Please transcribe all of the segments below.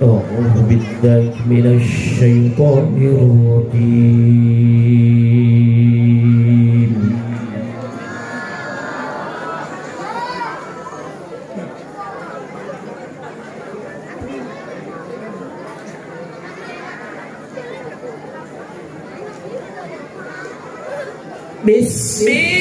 أعوذ بالله من الشيطان الرجيم. بسم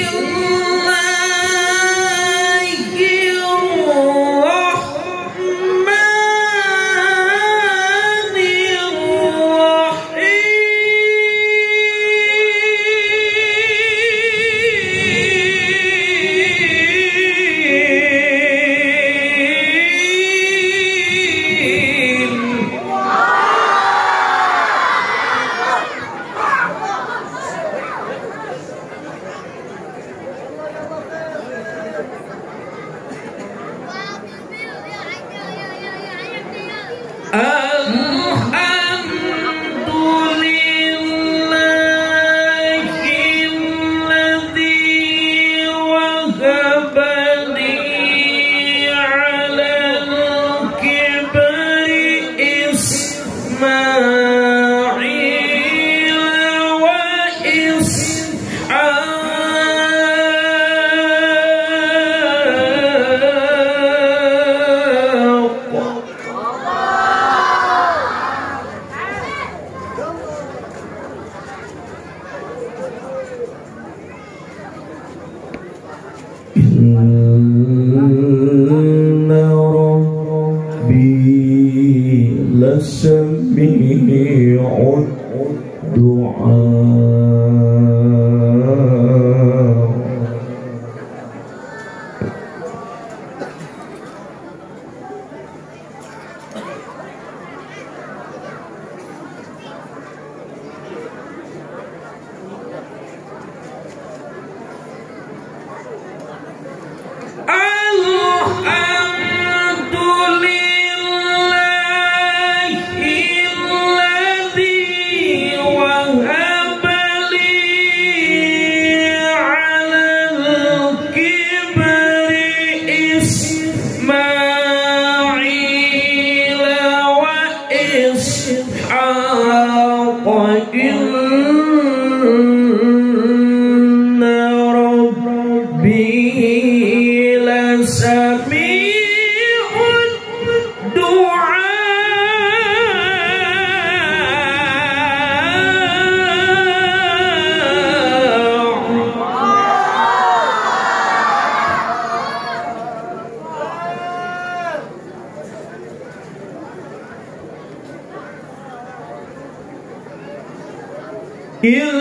إن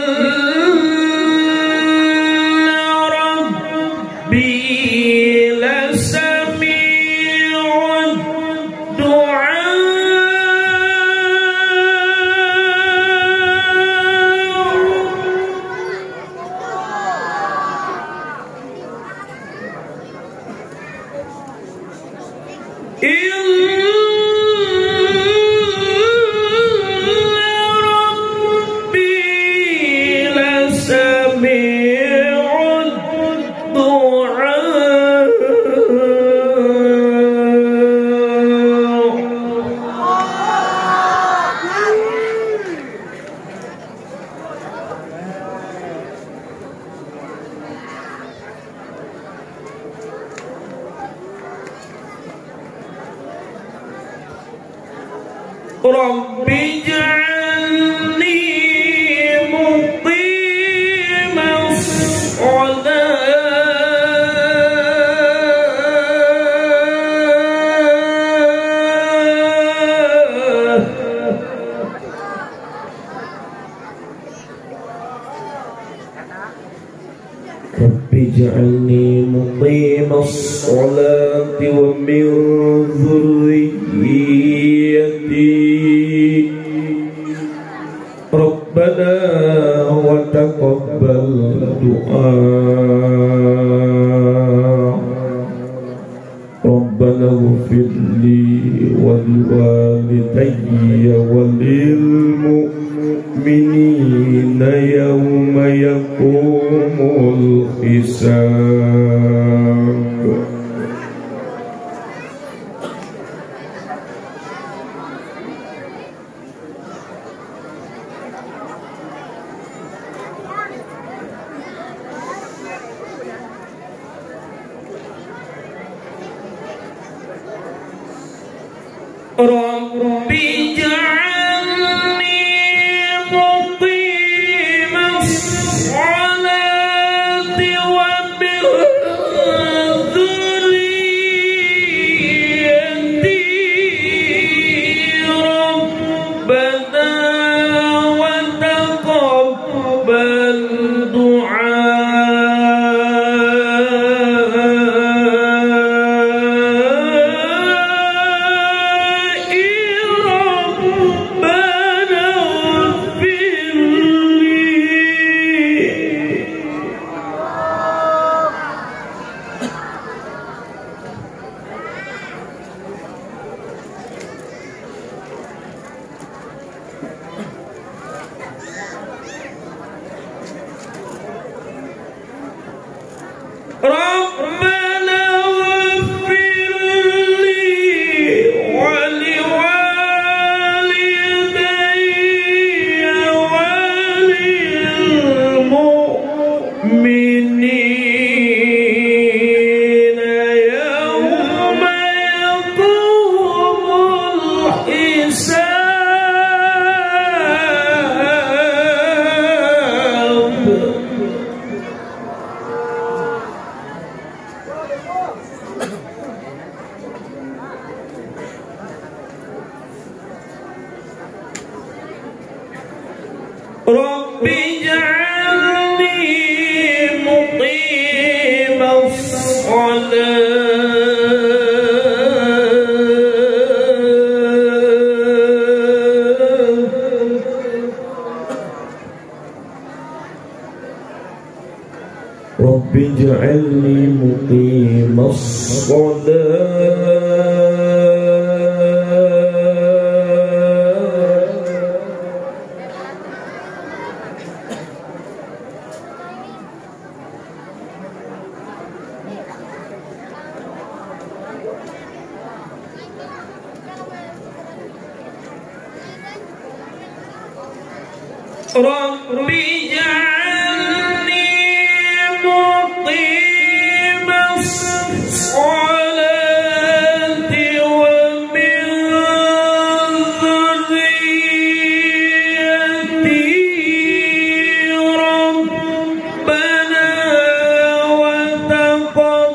ربي لسميع الدعاء. رب اجعلني مقيم الصلاة رب اجعلني مقيم الصلاة ومن ذريتي ربنا وتقبل دعاء. ربنا اغفر لي ولوالدي وللمؤمنين يوم يقوم الحساب. اجعلني مقيم الصلاة رب اجعلني مقيم الصلاة ومن ذريتي ربنا وتقبل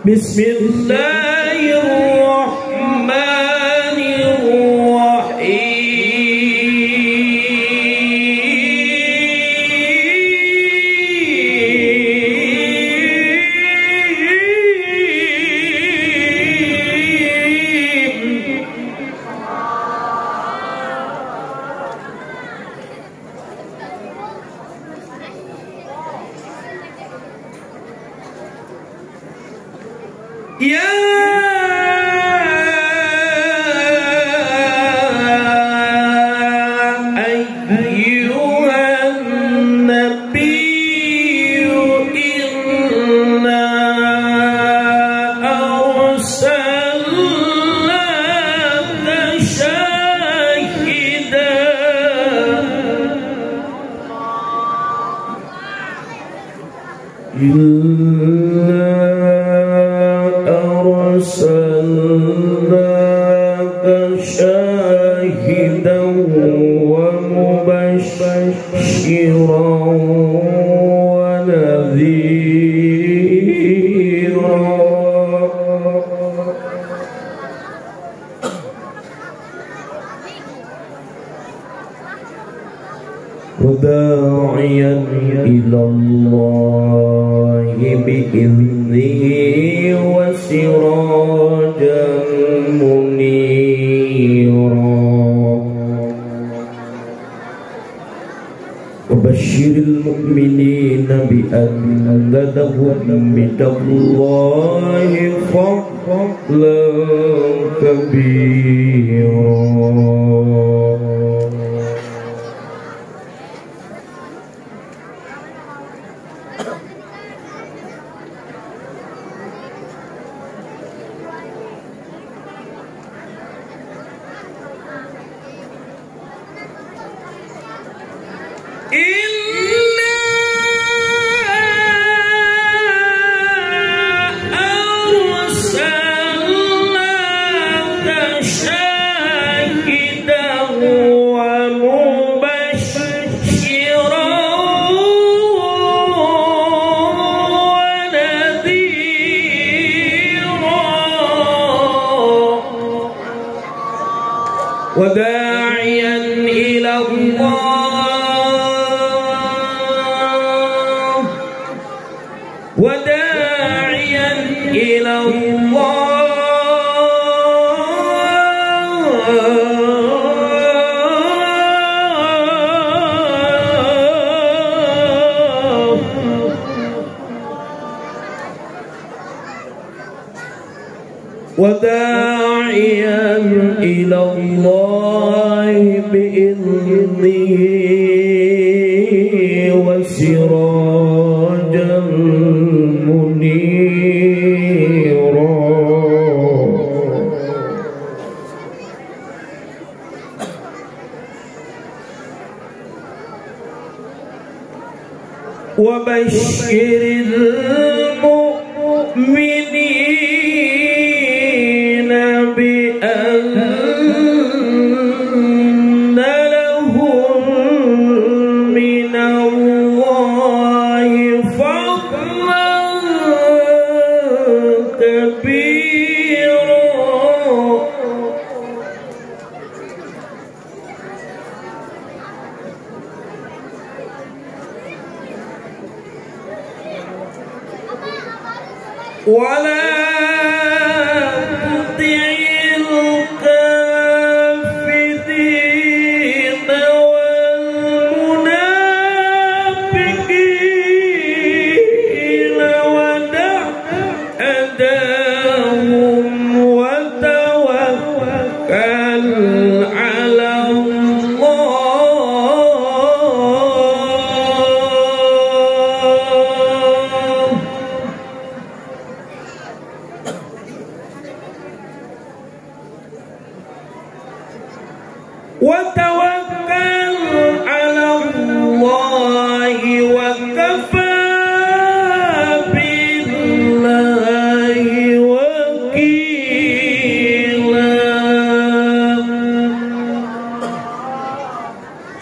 بسم الله الرحمن يا أيها النبي إنا أرسلناك شاهدا أرسلناك شاهدا ومبشرا ونذيرا وداعيا إلى الله بإذنه وسراجا المؤمنين بأن لهم من الله فضلا كبيرا. وداعيا إلى الله وداعيا إلى الله وداعيا إلى الله بإذنه وسراجا منيرا. وبشر المؤمنين بأن لهم من الله فضلا كبيرا. ولا تطع الكافرين والمنافقين ودع أذاهم وتوكل على وتوكل على الله وكفى بالله وكيلا.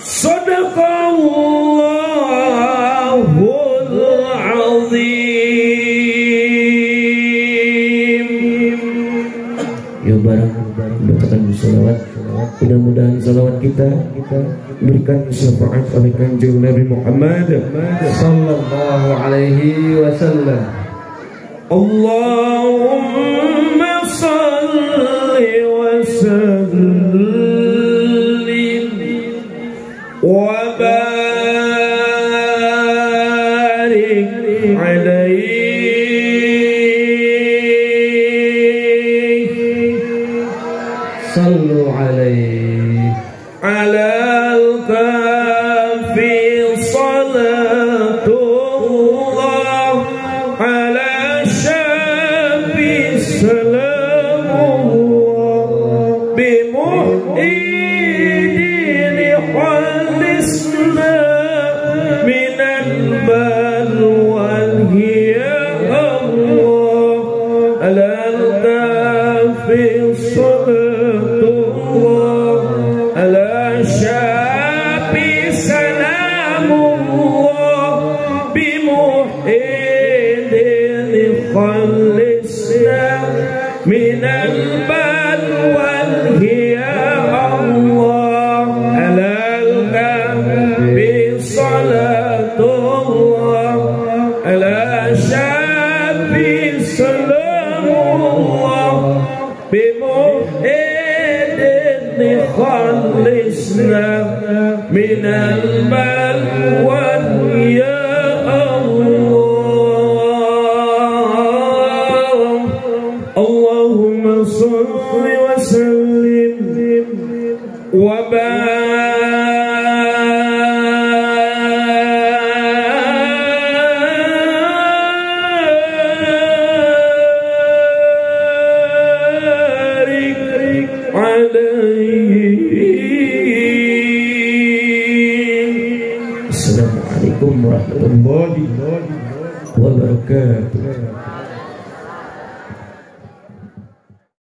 صدق الله العظيم. Ya barang bacakan salawat. Mudah-mudahan salawat kita berikan syafaat oleh Kanjeng Nabi Muhammad sallallahu alaihi wasallam. Allahumma salli wa sallim wa barik alaihi. Sallu alaihi ala al-kafi salatullah ala syafi salamullah bimu'idin khalisna minal balwal hiya Allah ala al-kafi من البلوى هي الله على النبي صلاة الله على شافي سلام الله بموحد خلصنا من البلوى Assalamualaikum warahmatullahi wabarakatuh.